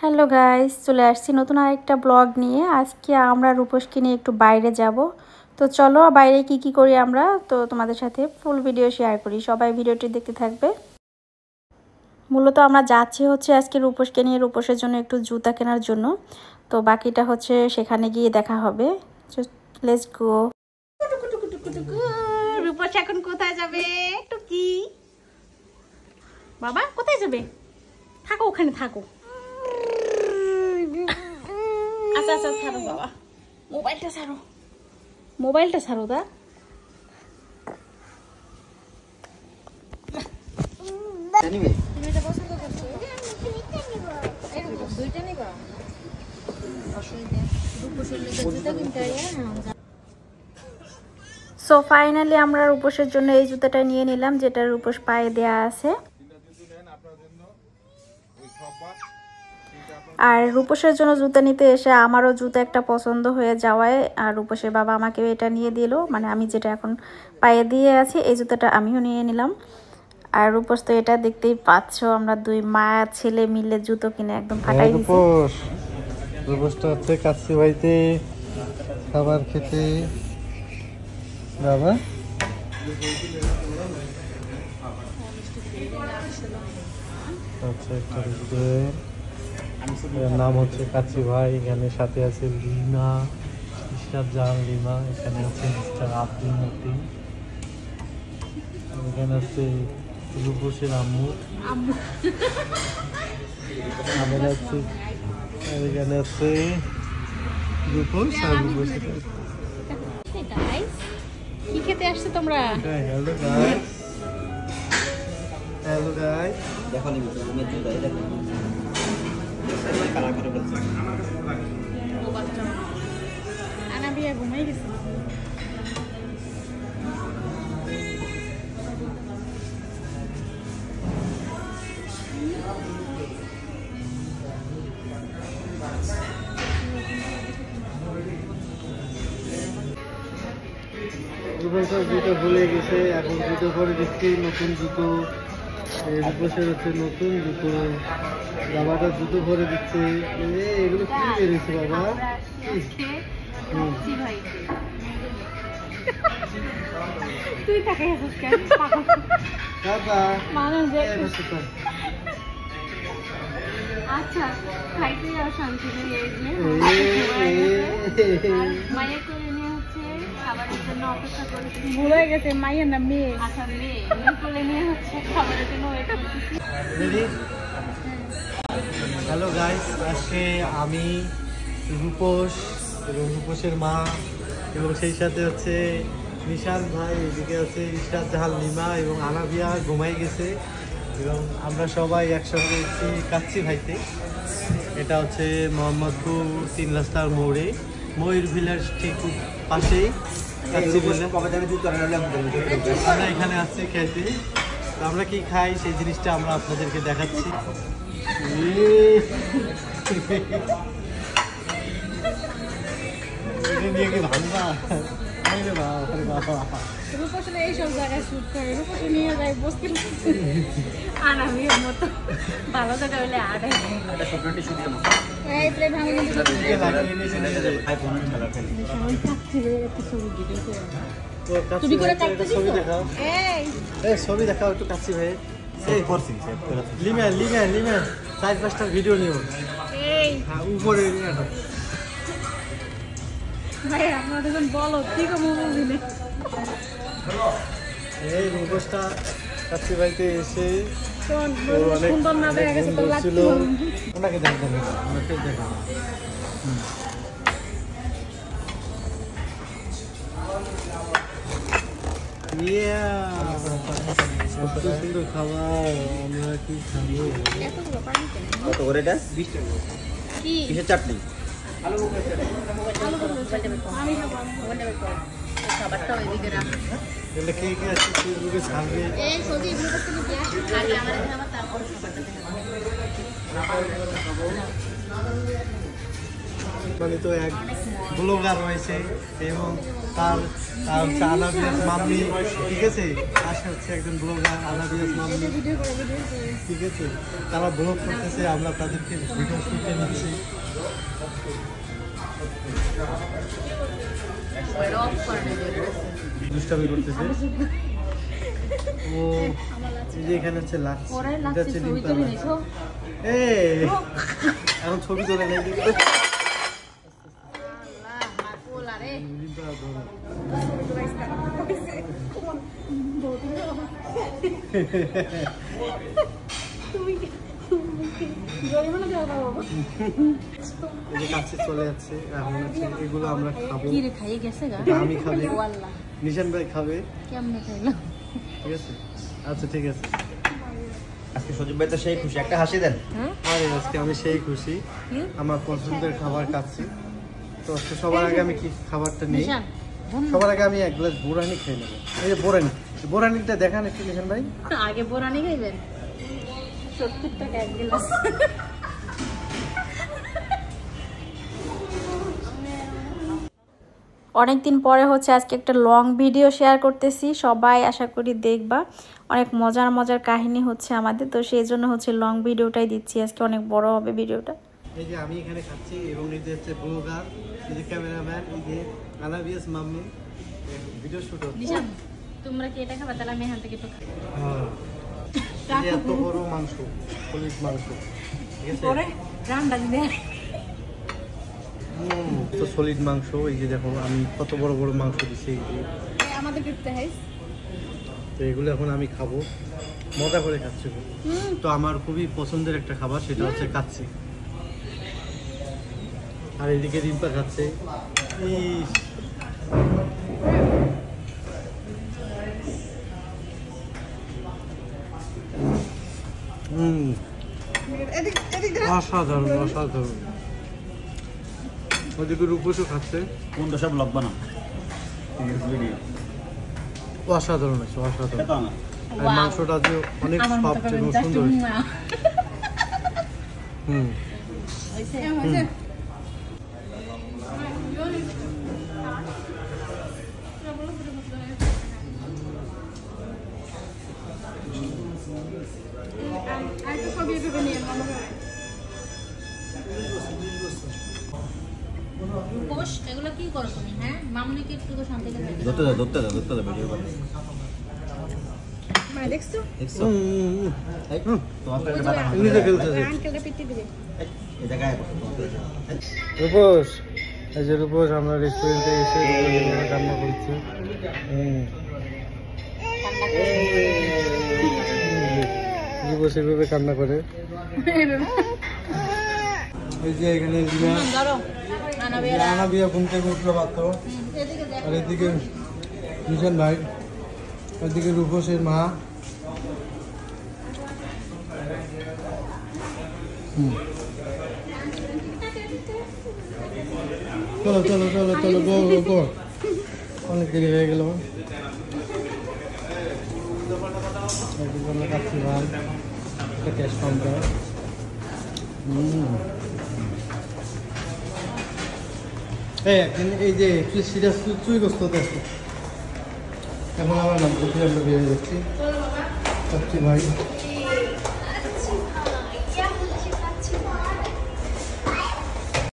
Hello guys, চলে আসছি নতুন আরেকটা ব্লগ নিয়ে। আজকে আমরা রূপসকে নিয়ে একটু বাইরে যাব। তো চলো বাইরে কি করি আমরা তো তোমাদের সাথে ফুল ভিডিও শেয়ার করি। সবাই ভিডিওটি দেখতে থাকবে। মূলত আমরা যাচ্ছি হচ্ছে আজকে রূপসকে নিয়ে রূপসের জন্য একটু জুতা কেনার জন্য। তো বাকিটা হচ্ছে সেখানে গিয়ে দেখা হবে। Let's go. রূপস এখন কোথায় যাবে? টুকি বাবা কোথায় যাবে? থাকো ওখানে থাকো। আচ্ছা আচ্ছা ছাড়ো বাবা, মোবাইলটা ছাড়ো দা। সো ফাইনালি আমরা রূপসের জন্য এই জুতাটা নিয়ে নিলাম, যেটা রূপস পায়ে দেয়া আছে। আর রূপসের জন্য জুতা নিতে এসে আমারও জুতা একটা পছন্দ হয়ে যাওয়ায় আর রূপসের বাবা আমাকে এটা নিয়ে দিল, মানে আমি যেটা এখন পায়ে দিয়ে আছি এই জুতাটা আমিও নিয়ে নিলাম। আর রূপস তো এটা দেখতেই পাচ্ছ, আমরা দুই মা ছেলে মিলে জুতো কিনে একদম ফাটাই দিয়েছি। রূপসটা হচ্ছে কাচ্চি ভাইতে খাবার খেতে বাবা। আচ্ছা নাম হচ্ছে কাচ্চি ভাই, এখানে সাথে আছে লিমা, মিস্টার জাহান লিমা, এখানে আছে মিস্টার আব্দুল মতিন, এখানে আছে রূপসের আম্মু, এখানে আছে রূপস আর রূপসের। কি খেতে আসছো তোমরা? হ্যালো গাইস, হ্যালো গাইস, দেখো নি আনাবিয়া ঘুমাই গেছে। জুতো ভুলে গেছে, এখন জুতো করে দিচ্ছি নতুন জুতো। রূপসের হচ্ছে নতুন জুতো, বাবাটা জুতো ভরে দিচ্ছে। এগুলো কি বেরিয়েছে বাবা? তুই তাকাই আছিস কেন? আচ্ছা খাইতে যাও শান্তি নেই। মায়ের করে নিয়ে হচ্ছে খাবারের জন্য অপেক্ষা করছি। ভুলে গেছে মায়ের না মেয়ে। আচ্ছা মেয়ে করে নিয়ে হচ্ছে খাবারের জন্য ওয়েট করতেছি। হ্যালো গাইস, আজকে আমি রূপস এবং রূপসের মা এবং সেই সাথে হচ্ছে নিশান ভাই, এদিকে আছে ইশরাত জাহান লিমা এবং আনাবিয়া ঘুমাই গেছে এবং আমরা সবাই একসঙ্গে এসেছি কাচ্চি ভাইতে। এটা হচ্ছে মোহাম্মদপুর 3 রাস্তার মোড়ে, ময়ূর ভিলার ঠিক পাশেই কাচ্চি ভিলা। আমরা এখানে আসছি খেতে। তো আমরা কি খাই সেই জিনিসটা আমরা আপনাদেরকে দেখাচ্ছি। নিয়ে কি ভাঙবা? এইসব জায়গায় শুট করে রূপসে নিয়ে যায় বসতে আনাবিয়ার মতো ভালো জায়গা হলে ছবি দেখাও একটু কাচ্চি ভাই। লিমা লিমা লিমা 4-5টা ভিডিও নিও উপরে। ভাই আপনারা দেখুন বলো ঠিক মুভি এই রূপসটা কাচ্চি ভাইতে এসে সুন্দর না দেখা গেছে তো ছিল। ওনাকে দেখেন ওনাকে দেখেন সুন্দর খাবার। আমরা কি খাবো? কত করে এটা? 20 টাকা। কিসের চাটনি? কে কে আছে ফেসবুকে ছাড়বে। মানে তো এক ব্লগার রয়েছে এবং তার হচ্ছে আনাবিয়াস মাম্মি, ঠিক আছে, আসে হচ্ছে একজন ব্লগার আনাবিয়াস মাম্মি, ঠিক আছে, তারা ব্লগ করতেছে, আমরা তাদেরকে ভিডিও শুটে নিচ্ছি। দুষ্টামি করতেছে ও, এই যে এখানে হচ্ছে লাচ্ছি, এটা হচ্ছে এখন ছবি তোলে নাই কাছে চলে যাচ্ছে। এখন হচ্ছে এগুলো আমরা খাবো, আমি খাবে, নিশান ভাই খাবে, ঠিক আছে? আচ্ছা ঠিক আছে। আজকে সজীব ভাই তো সেই খুশি, একটা হাসি দেন। আরে আজকে আমি সেই খুশি, আমার পছন্দের খাবার খাচ্ছি। তো আজকে সবার আগে আমি কি খাবারটা নিই, সবার আগে আমি এক গ্লাস বোরানি খেয়ে নেবো। এই যে বোরানি, বোরানিটা দেখান একটু নিশান ভাই। আগে বোরানি খাইবেন, 70 টাকা এক গ্লাস। অনেকদিন পরে হচ্ছে আজকে একটা লং ভিডিও শেয়ার করতেছি, সবাই আশা করি দেখবা। অনেক মজার মজার কাহিনী হচ্ছে আমাদের, তো সেই জন্য হচ্ছে লং ভিডিওটাই দিচ্ছি আজকে, অনেক বড় হবে ভিডিওটা। এই যে আমি এখানে খাচ্ছি এবং এই যে হচ্ছে ব্লগার, এই যে ক্যামেরাম্যান, এই যে আনাবিয়াস মাম্মি ভিডিও শুট হচ্ছে। দিশান তোমরা কি এটা খাবে? তাহলে আমি এখান থেকে একটু খাই। হ্যাঁ, এত বড় মাংস, সলিড মাংস, ঠিক আছে, পরে রান্না দিবে তো সলিড মাংস। এই যে দেখো আমি কত বড় বড় মাংস দিচ্ছি, আমাদের করতে হয়। তো এগুলো এখন আমি খাবো, মজা করে খাচ্ছি। তো আমার খুবই পছন্দের একটা খাবার, সেটা হচ্ছে কাচ্চি। আর এদিকে রিম্পা খাচ্ছে। অসাধারণ অসাধারণ। ওদিকে রূপসও খাচ্ছে। কোন দশা ব্লগ বানা অসাধারণ আছে, অসাধারণ। আর মাংসটা যে অনেক সফট এবং সুন্দর। এগুলো কি করো তুমি? হ্যাঁ, মামুনিকে একটু শান্তি করে ধরতে দাও ভিডিও করে। মানে দেখছো রূপস, এই যে রূপস আমরা রেস্টুরেন্টে এসে রান্না করছি। রূপস এভাবে কান্না করে। এই যে এখানে আনাবিয়া ঘুম থেকে উঠলো মাত্র, আর এদিকে মিশন ভাই, এদিকে রূপসের মা। চলো চলো চলো চলো, গো গো গো, অনেক দেরি হয়ে গেল। আমরা খাচ্ছি ভাই, একটা ক্যাশ কাউন্টার। এই যে সেটা চুই গোস্ত আছে। এখন আমার নাম করছি, আমরা বেরিয়ে যাচ্ছি ভাই।